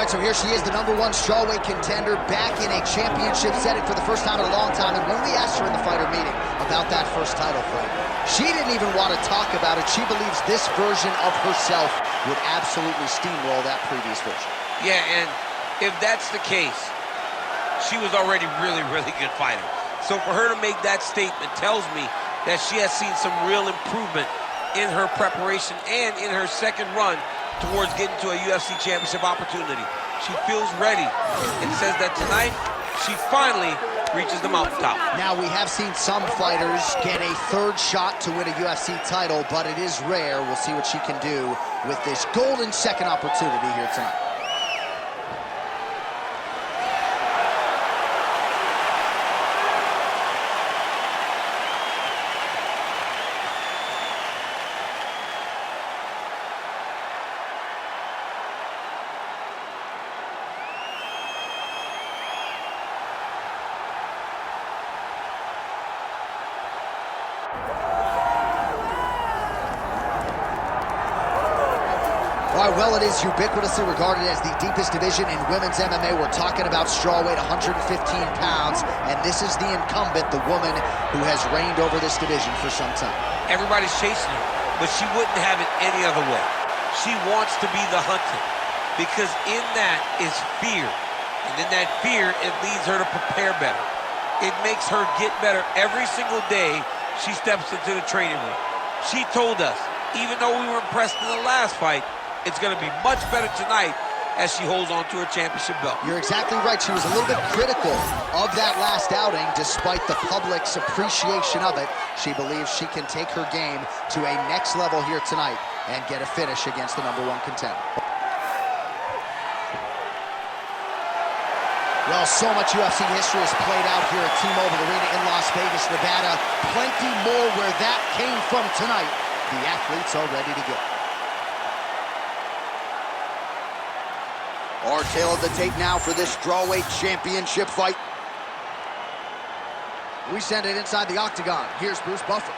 right, so here she is, the #1 strawweight contender, back in a championship setting for the first time in a long time. And when we asked her in the fighter meeting about that first title fight, she didn't even want to talk about it. She believes this version of herself would absolutely steamroll that previous version. Yeah, and if that's the case, she was already really good fighter. So for her to make that statement tells me that she has seen some real improvement in her preparation and in her second run towards getting to a UFC championship opportunity. She feels ready and says that tonight she finally reaches the mountaintop. Now, we have seen some fighters get a third shot to win a UFC title, but it is rare. We'll see what she can do with this golden second opportunity here tonight. All right, well, it is ubiquitously regarded as the deepest division in women's MMA. We're talking about strawweight, 115 pounds, and this is the incumbent, the woman who has reigned over this division for some time. Everybody's chasing her, but she wouldn't have it any other way. She wants to be the hunted, because in that is fear. And in that fear, it leads her to prepare better. It makes her get better every single day she steps into the training room. She told us, even though we were impressed in the last fight, it's going to be much better tonight as she holds on to her championship belt. You're exactly right. She was a little bit critical of that last outing, despite the public's appreciation of it. She believes she can take her game to a next level here tonight and get a finish against the #1 contender. Well, so much UFC history has played out here at T-Mobile Arena in Las Vegas, Nevada. Plenty more where that came from tonight. The athletes are ready to go. Our tale of the tape now for this strawweight championship fight. We send it inside the octagon. Here's Bruce Buffer.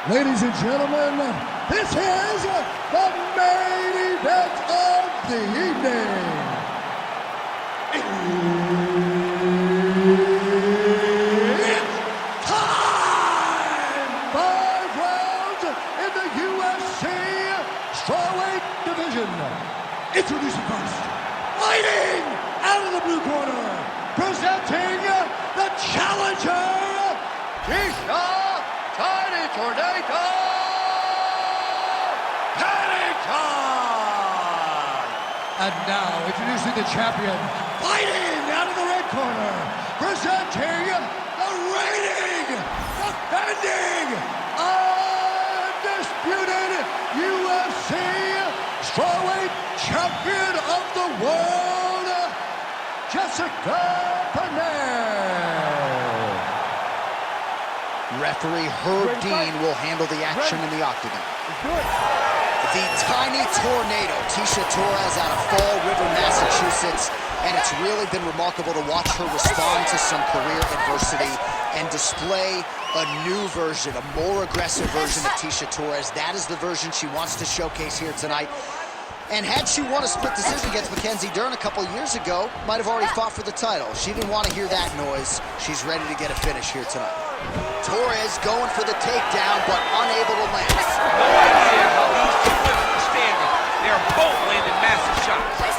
Ladies and gentlemen, this is the main event of the evening. It's time! 5 rounds in the UFC strawweight division. Introducing first, fighting out of the blue corner, presenting the challenger, Tecia Pennington. And now, introducing the champion, fighting out of the red corner, presenting the reigning, defending, undisputed UFC strawweight champion of the world, Tecia Pennington. Referee Herb Dean will handle the action in the octagon. The tiny tornado, Tecia Torres out of Fall River, Massachusetts, and it's really been remarkable to watch her respond to some career adversity and display a new version, a more aggressive version of Tecia Torres. That is the version she wants to showcase here tonight. And had she won a split decision against Mackenzie Dern a couple years ago, might have already fought for the title. She didn't want to hear that noise. She's ready to get a finish here tonight. Torres going for the takedown, but unable to land. No idea how these two women are standing. They're both landing massive shots.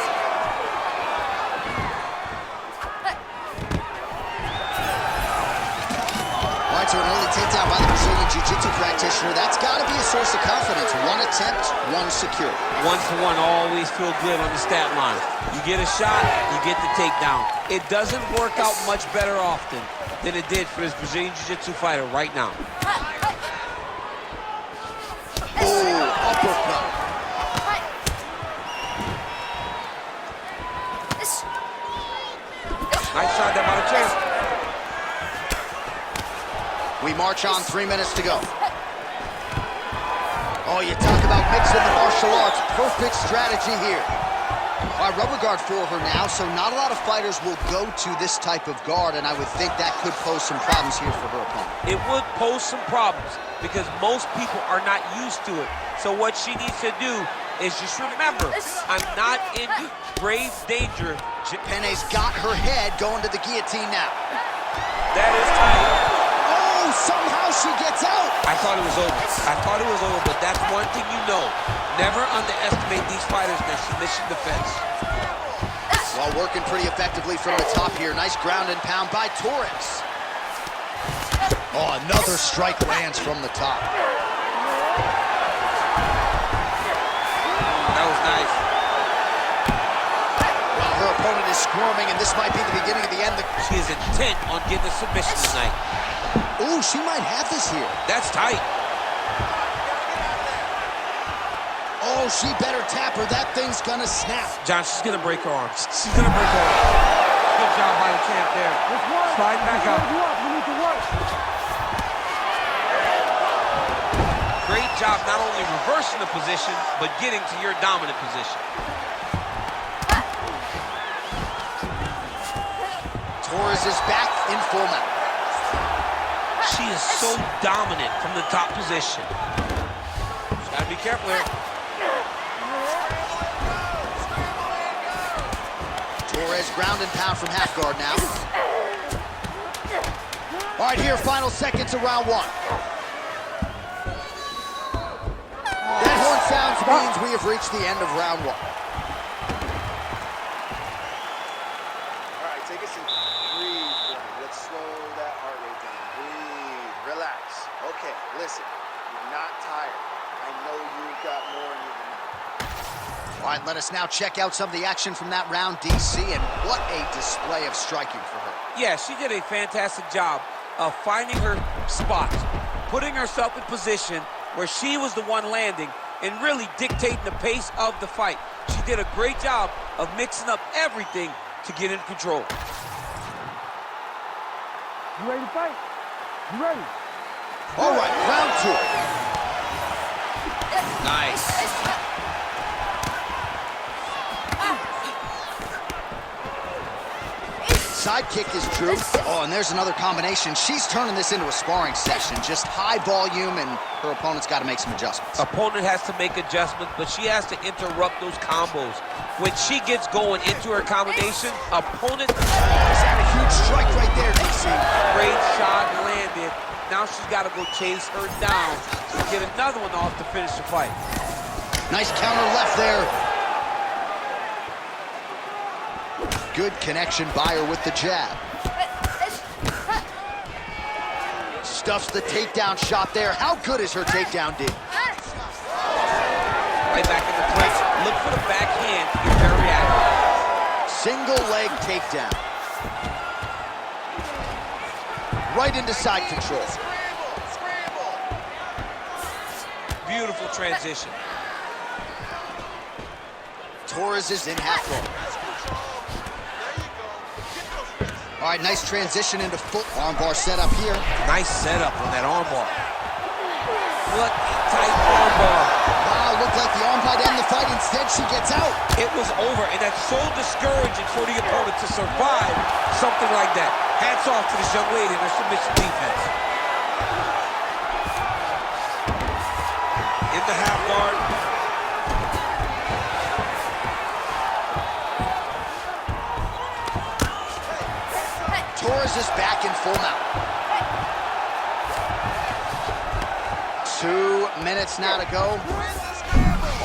All right, so an early takedown by the Brazilian Jiu-Jitsu practitioner. That's got to be a source of confidence. One attempt, one secure. 1-for-1 always feel good on the stat line. You get a shot, you get the takedown. It doesn't work out much better often than it did for this Brazilian Jiu-Jitsu fighter right now. Oh, uppercut. Nice shot there by the champ. We march on, 3 minutes to go. Oh, you talk about mixing the martial arts. Perfect strategy here. All right, rubber guard for her now, so not a lot of fighters will go to this type of guard, and I would think that could pose some problems here for her opponent. It would pose some problems because most people are not used to it. So what she needs to do is just remember, I'm not in grave danger. Penne's got her head going to the guillotine now. That is tight. Oh, somehow she gets out. I thought it was over. But that's one thing you know. Never underestimate these fighters in their submission defense. Well, working pretty effectively from the top here. Nice ground and pound by Torres. Oh, another strike lands from the top. That was nice. Well, her opponent is squirming, and this might be the beginning of the end. She is intent on getting a submission tonight. Ooh, she might have this here. That's tight. Oh, she better tap her. That thing's gonna snap. John, she's gonna break her arms. She's gonna break her arms. Good job by the champ there. Slide back up. You need to work. Great job not only reversing the position, but getting to your dominant position. Torres is back in full mount. She is so dominant from the top position. Just gotta be careful here. Torres ground and pound from half guard now. All right, here, final seconds of round one. That horn sounds means we have reached the end of round one. All right, take a seat. Breathe. Let's slow that heart rate down. Breathe. Relax. Okay, listen. You're not tired. I know you've got more in you than that. All right, let us now check out some of the action from that round, DC, and what a display of striking for her. Yeah, she did a fantastic job of finding her spot, putting herself in position where she was the one landing and really dictating the pace of the fight. She did a great job of mixing up everything to get in control. You ready to fight? You ready? All right, round two. Nice. Sidekick is true. Oh, and there's another combination. She's turning this into a sparring session. Just high volume, and her opponent's got to make some adjustments. Opponent has to make adjustments, but she has to interrupt those combos. When she gets going into her combination, opponent... Is that a huge strike right there, DC? Great shot landed. Now she's got to go chase her down to get another one off to finish the fight. Nice counter left there. Good connection by her with the jab. Stuffs the takedown shot there. How good is her takedown, D? Right back in the clinch. Look for the backhand to get very active. Single leg takedown. Right into side control. Beautiful transition. Torres is in half guard. All right, nice transition into full armbar setup here. Nice setup on that armbar. What a tight armbar. Wow, looked like the arm might end the fight. Instead, she gets out. It was over, and that's so discouraging for the opponent to survive something like that. Hats off to this young lady and her submission defense. In the half guard. Torres is back in full mount. 2 minutes now to go.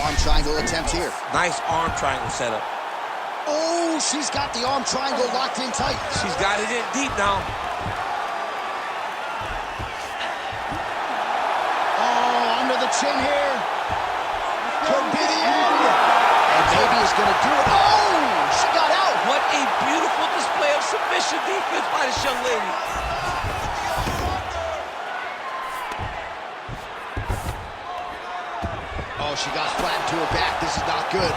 Arm triangle attempt here. Nice arm triangle setup. Oh, she's got the arm triangle locked in tight. She's got it in deep now. Oh, under the chin here. Could be the end. And maybe is going to do it. Oh, she got out. What a beautiful display of submission defense by this young lady. Oh, she got flattened to her back. This is not good.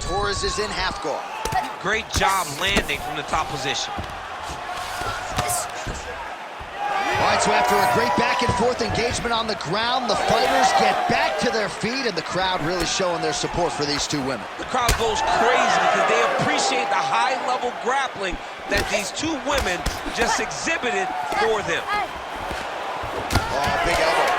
Torres is in half guard. Great job landing from the top position. All right, right, so after a great back-and-forth engagement on the ground, the fighters get back to their feet, and the crowd really showing their support for these two women. The crowd goes crazy because they appreciate the high-level grappling that these two women just exhibited for them. Oh, big elbow.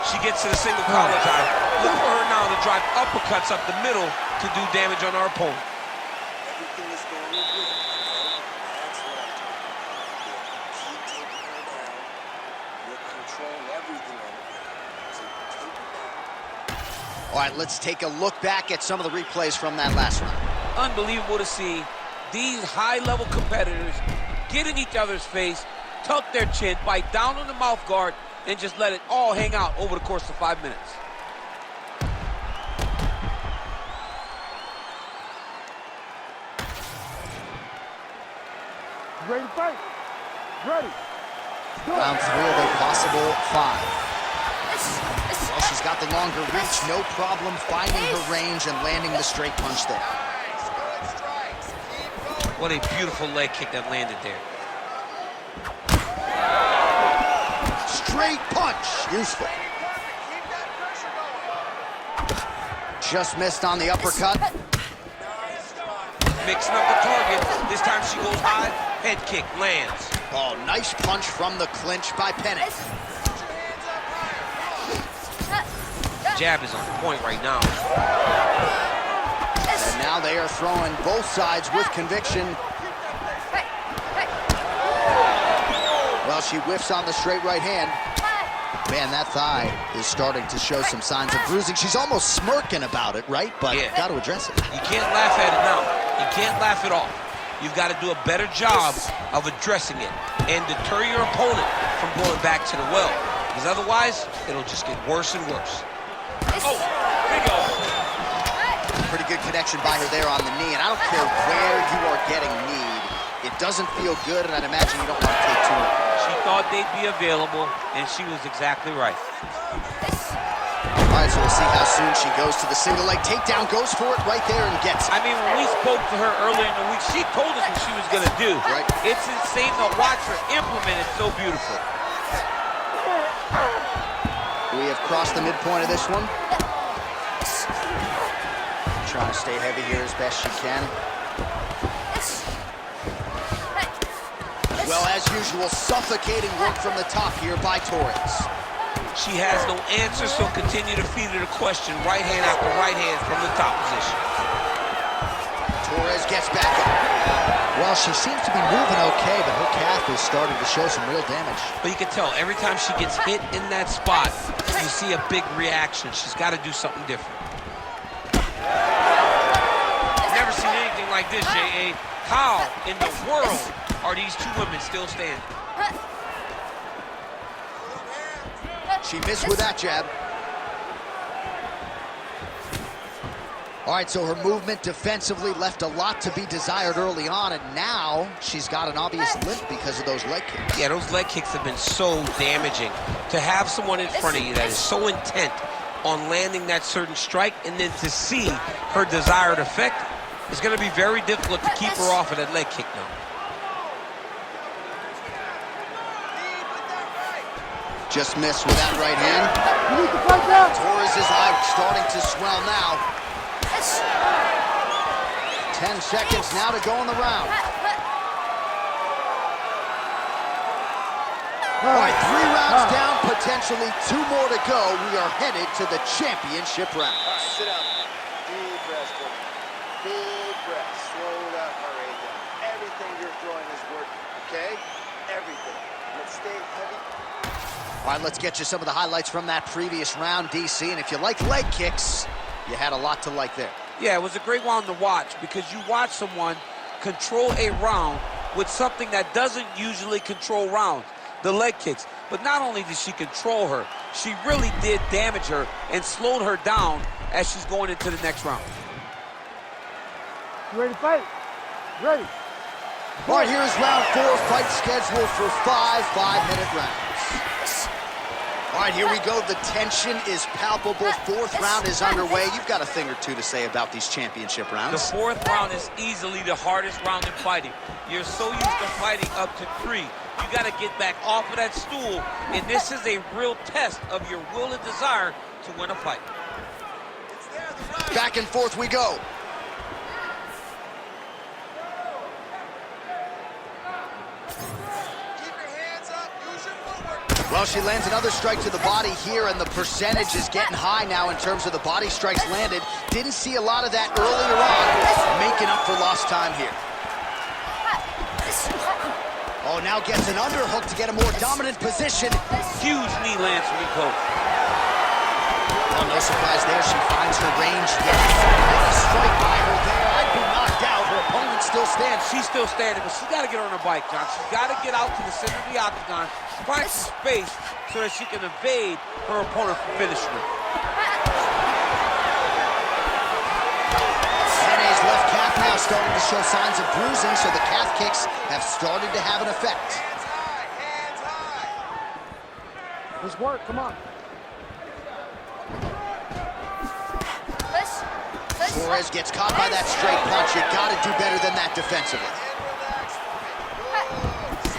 She gets to the single collar tie. Look for her now to drive uppercuts up the middle to do damage on our opponent. Everything is going with it. That's what I'm talking about. Keep taking her down. You're controlling everything over there. So take her down. All right, let's take a look back at some of the replays from that last round. Unbelievable to see these high-level competitors get in each other's face, tuck their chin, bite down on the mouth guard, and just let it all hang out over the course of 5 minutes. You ready to fight? Ready. Round 3 of a possible 5. Well, she's got the longer reach, no problem finding her range and landing the straight punch there. Nice. Good strikes. Keep going. What a beautiful leg kick that landed there. Straight punch, useful. Perfect. Keep that pressure going. Just missed on the uppercut. Nice try. Mixing up the target. This time she goes high, head kick lands. Oh, nice punch from the clinch by Penne. Put your hands up higher. Jab is on point right now. And now they are throwing both sides with conviction. Well, she whiffs on the straight right hand. Man, that thigh is starting to show some signs of bruising. She's almost smirking about it, right? But Yeah. got to address it. You can't laugh at it now. You can't laugh it off. You've got to do a better job of addressing it and deter your opponent from going back to the well. Because otherwise, it'll just get worse and worse. Oh, big elbow. Pretty good connection by her there on the knee. And I don't care where you are getting kneed. It doesn't feel good, and I'd imagine you don't want to take too much. She thought they'd be available, and she was exactly right. All right, so we'll see how soon she goes to the single leg takedown, goes for it right there and gets it. I mean, when we spoke to her earlier in the week, she told us what she was going to do. Right. It's insane to watch her implement it so beautiful. We have crossed the midpoint of this one. Trying to stay heavy here as best she can. Well, as usual, suffocating work from the top here by Torres. She has no answer, so continue to feed her the question, right hand after right hand from the top position. Torres gets back up. Well, she seems to be moving okay, but her calf is starting to show some real damage. But you can tell, every time she gets hit in that spot, you see a big reaction. She's got to do something different. Never seen anything like this, J.A. How in the world are these two women still standing? She missed with that jab. All right, so her movement defensively left a lot to be desired early on, and now she's got an obvious limp because of those leg kicks. Yeah, those leg kicks have been so damaging. To have someone in front of you that is so intent on landing that certain strike, and then to see her desired effect, is going to be very difficult to keep her off of that leg kick now. Just missed with that right hand. You need to fight now. Torres' eye starting to swell now. 10 seconds now to go in the round. All right, 3 rounds down, potentially 2 more to go. We are headed to the championship round. All right, sit down. Deep breaths, Cody. Big breath. Slow that heart rate down. Everything you're throwing is working, okay? Everything. Let's stay heavy. All right, let's get you some of the highlights from that previous round, DC. And if you like leg kicks, you had a lot to like there. Yeah, it was a great round to watch because you watch someone control a round with something that doesn't usually control rounds, the leg kicks. But not only did she control her, she really did damage her and slowed her down as she's going into the next round. You ready to fight? Ready. All right, here's round 4, fight scheduled for 5 5-minute rounds. All right, here we go. The tension is palpable. Fourth round is underway. You've got a thing or two to say about these championship rounds. The fourth round is easily the hardest round in fighting. You're so used to fighting up to 3. You got to get back off of that stool, and this is a real test of your will and desire to win a fight. Back and forth we go. Well, she lands another strike to the body here, and the percentage is getting high now in terms of the body strikes landed. Didn't see a lot of that earlier on, making up for lost time here. Oh, now gets an underhook to get a more dominant position. Huge knee lands from Rico. Oh, no surprise there. She finds her range. Yes, a strike by her there. I'd be knocked out. Her opponent still stands. She's still standing, but she's got to get on her bike, John. She's got to get out to the center of the octagon, find some space so that she can evade her opponent from finishing her. Penne's left calf now starting to show signs of bruising, so the calf kicks have started to have an effect. Hands high, hands high. Let's work, come on. Torres gets caught by that straight punch. You got to do better than that defensively.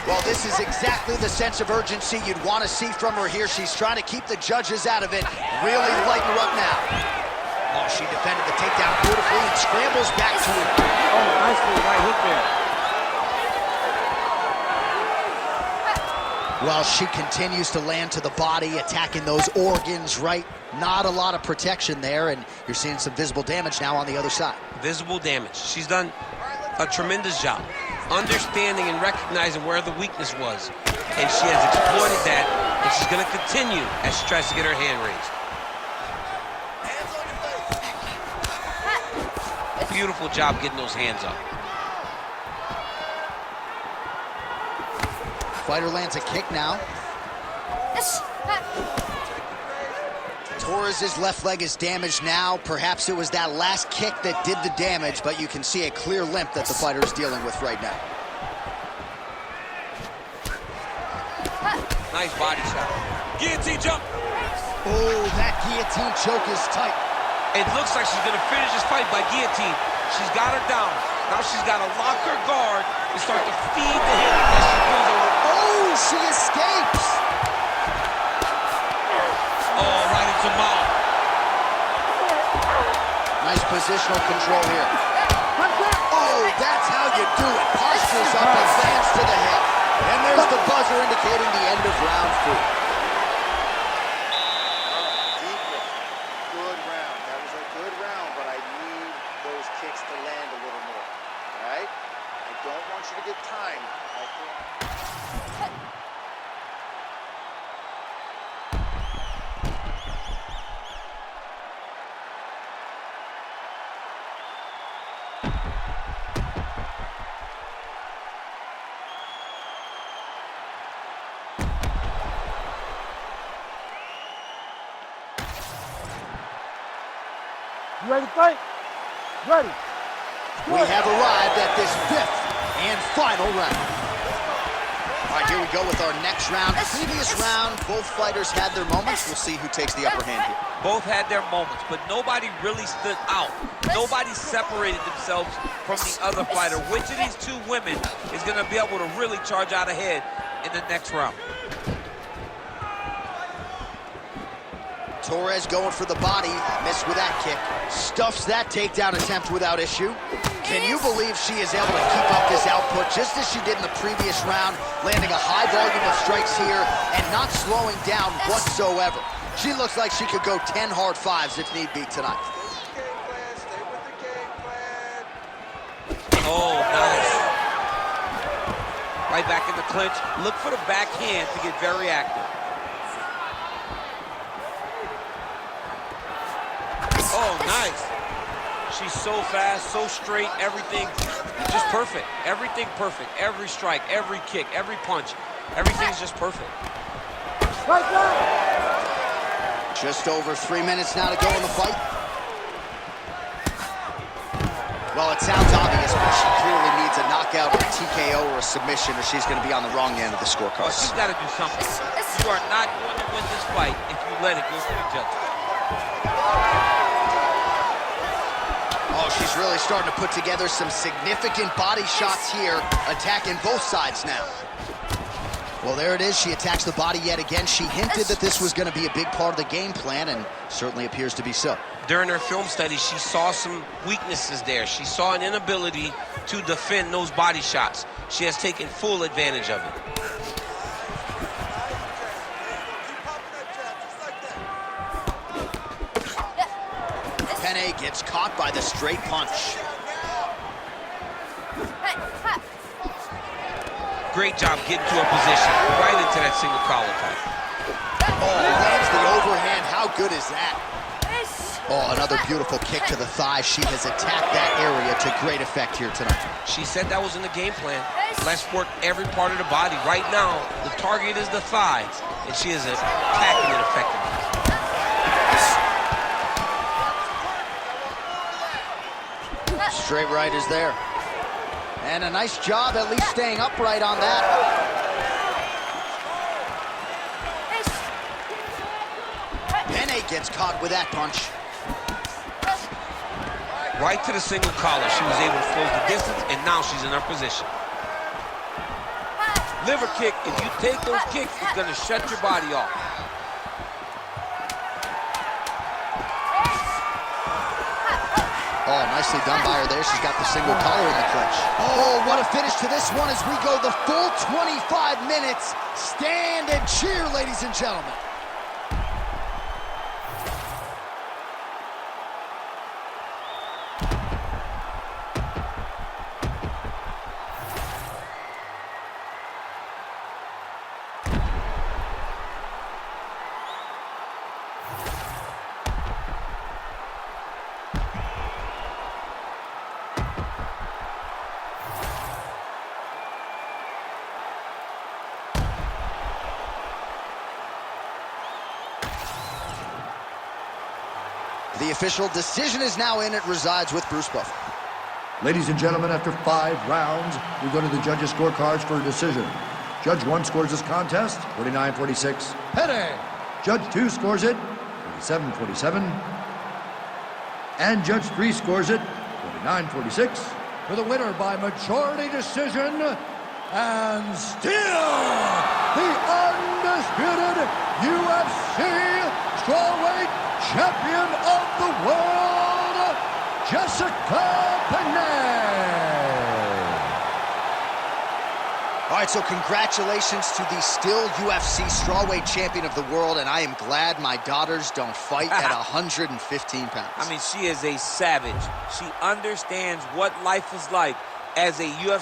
Well, this is exactly the sense of urgency you'd want to see from her here. She's trying to keep the judges out of it. Really lighten her up now. Oh, she defended the takedown beautifully and scrambles back to it. Oh, nicely, right hook there. Well, she continues to land to the body, attacking those organs, right? Not a lot of protection there, and you're seeing some visible damage now on the other side. Visible damage. She's done a tremendous job understanding and recognizing where the weakness was, and she has exploited that, and she's going to continue as she tries to get her hand raised. Beautiful job getting those hands up. Fighter lands a kick now. Torres' left leg is damaged now. Perhaps it was that last kick that did the damage, but you can see a clear limp that the fighter is dealing with right now. Nice body shot. Guillotine jump. Oh, that guillotine choke is tight. It looks like she's going to finish this fight by guillotine. She's got her down. Now she's got to lock her guard and start to feed the hip as she pulls her. Oh, she escapes. Oh, right into mouth. Nice positional control here. Oh, that's how you do it. Postures up and lands to the head. And there's the buzzer indicating the end of round 4. Deep breath. Good round. That was a good round, but I need those kicks to land a little more. All right? I don't want you to get timed. You ready to fight? Ready. We have arrived at this 5th and final round. All right, here we go with our next round. Previous round, both fighters had their moments. We'll see who takes the upper hand here. Both had their moments, but nobody really stood out. Nobody separated themselves from the other fighter. Which of these two women is going to be able to really charge out ahead in the next round? Torres going for the body, missed with that kick. Stuffs that takedown attempt without issue. Can you believe she is able to keep up this output just as she did in the previous round, landing a high volume of strikes here and not slowing down whatsoever? She looks like she could go 10 hard 5s if need be tonight. Stay with the game plan. Oh, nice. Right back in the clinch. Look for the backhand to get very active. Oh, nice. She's so fast, so straight, everything just perfect. Everything perfect. Every strike, every kick, every punch, everything's just perfect. Right there. Just over 3 minutes now to go in the fight. Well, it sounds obvious, but she clearly needs a knockout. knockout, a TKO, or a submission, or she's going to be on the wrong end of the Well, scorecard. she's got to do something. You are not going to win this fight if you let it go to the judges. Oh, she's really starting to put together some significant body shots here, attacking both sides now. Well, there it is. She attacks the body yet again. She hinted that this was going to be a big part of the game plan, and certainly appears to be so. During her film study, she saw some weaknesses there. She saw an inability to defend those body shots. She has taken full advantage of it. Penne gets caught by the straight punch. Great job getting to a position, right into that single collar tie. Oh, lands the overhand. How good is that? Oh, another beautiful kick to the thigh. She has attacked that area to great effect here tonight. She said that was in the game plan. Let's work every part of the body. Right now, the target is the thigh, and she is attacking it effectively. Straight right is there. And a nice job at least staying upright on that. Penne gets caught with that punch. Right to the single collar. She was able to close the distance, and now she's in her position. Liver kick, if you take those kicks, it's going to shut your body off. Oh, nicely done by her there. She's got the single collar in the clinch. Oh, what a finish to this one as we go the full 25 minutes. Stand and cheer, ladies and gentlemen. The official decision is now in. It resides with Bruce Buffer. Ladies and gentlemen, after 5 rounds, we go to the judges' scorecards for a decision. Judge 1 scores this contest, 49-46. Penne. Judge 2 scores it, 47-47. And Judge 3 scores it, 49-46. For the winner by majority decision, and still the undisputed UFC strawweight champion of the world, Tecia Pennington. All right, so congratulations to the still UFC strawweight champion of the world, and I am glad my daughters don't fight at 115 pounds. I mean, she is a savage. She understands what life is like as a UFC